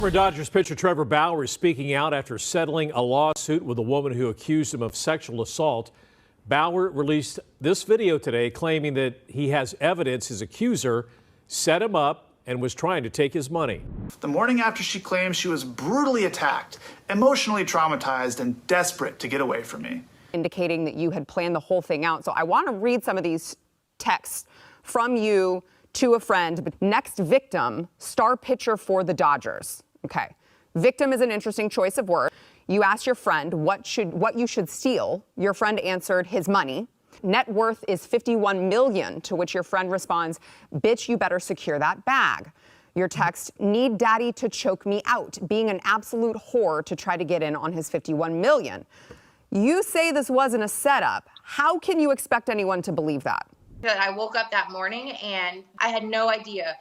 Former Dodgers pitcher Trevor Bauer is speaking out after settling a lawsuit with a woman who accused him of sexual assault. Bauer released this video today claiming that he has evidence his accuser set him up and was trying to take his money. The morning after she claims she was brutally attacked, emotionally traumatized, and desperate to get away from me. Indicating that you had planned the whole thing out. So I want to read some of these texts from you to a friend. Next victim, star pitcher for the Dodgers. Okay. Victim is an interesting choice of word. You asked your friend what you should steal. Your friend answered his money. Net worth is $51 million, to which your friend responds, bitch, you better secure that bag. Your text, need daddy to choke me out, being an absolute whore to try to get in on his $51 million. You say this wasn't a setup. How can you expect anyone to believe that? I woke up that morning and I had no idea.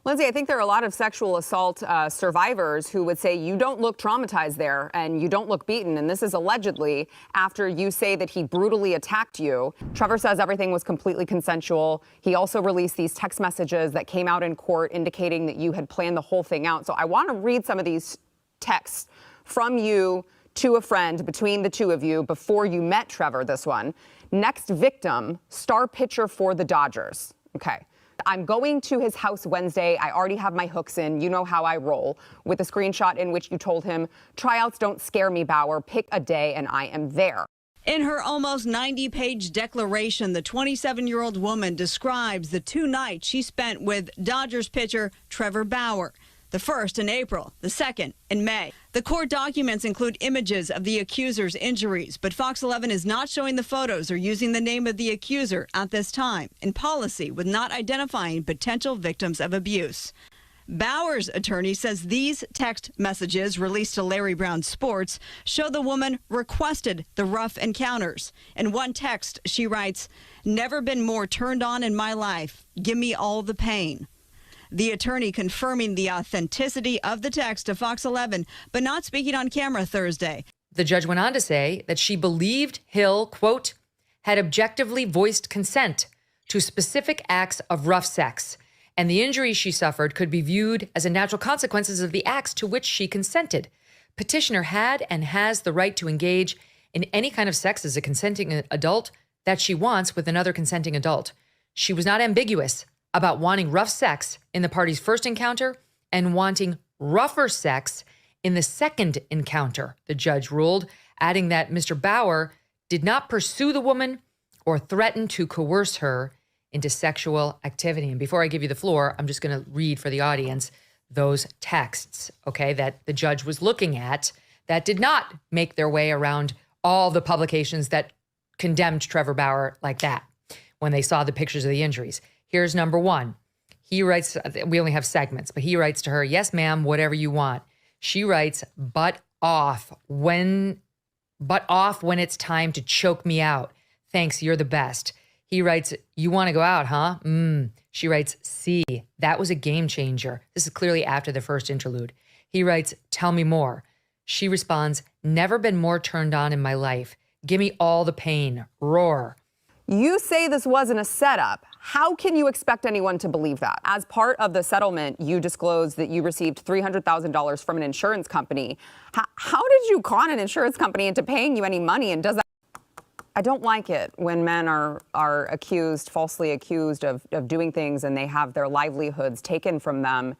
Lindsay, I think there are a lot of sexual assault survivors who would say you don't look traumatized there and you don't look beaten. And this is allegedly after you say that he brutally attacked you. Trevor says everything was completely consensual. He also released these text messages that came out in court indicating that you had planned the whole thing out. So I want to read some of these texts from you to a friend between the two of you before you met Trevor, this one. Next victim, star pitcher for the Dodgers. Okay. I'm going to his house Wednesday. I already have my hooks in. You know how I roll. With a screenshot in which you told him, tryouts don't scare me, Bauer. Pick a day and I am there. In her almost 90-page declaration, the 27-year-old woman describes the 2 nights she spent with Dodgers pitcher Trevor Bauer. The first in April, the second in May. The court documents include images of the accuser's injuries, but Fox 11 is not showing the photos or using the name of the accuser at this time, in policy with not identifying potential victims of abuse. Bauer's attorney says these text messages released to Larry Brown Sports show the woman requested the rough encounters. In one text, she writes, "Never been more turned on in my life. Give me all the pain." The attorney confirming the authenticity of the text to Fox 11, but not speaking on camera Thursday. The judge went on to say that she believed Hill, quote, had objectively voiced consent to specific acts of rough sex, and the injuries she suffered could be viewed as a natural consequences of the acts to which she consented. Petitioner had and has the right to engage in any kind of sex as a consenting adult that she wants with another consenting adult. She was not ambiguous about wanting rough sex in the party's first encounter and wanting rougher sex in the second encounter, the judge ruled, adding that Mr. Bauer did not pursue the woman or threaten to coerce her into sexual activity. And before I give you the floor, I'm just going to read for the audience those texts, okay, that the judge was looking at that did not make their way around all the publications that condemned Trevor Bauer like that when they saw the pictures of the injuries. Here's number one. He writes, we only have segments, but he writes to her, yes, ma'am, whatever you want. She writes, butt off when it's time to choke me out. Thanks, you're the best. He writes, you want to go out, huh? She writes, see, that was a game changer. This is clearly after the first interlude. He writes, tell me more. She responds, never been more turned on in my life. Give me all the pain. Roar. You say this wasn't a setup. How can you expect anyone to believe that? As part of the settlement, you disclosed that you received $300,000 from an insurance company. How did you con an insurance company into paying you any money? And does that... I don't like it when men are falsely accused of doing things and they have their livelihoods taken from them.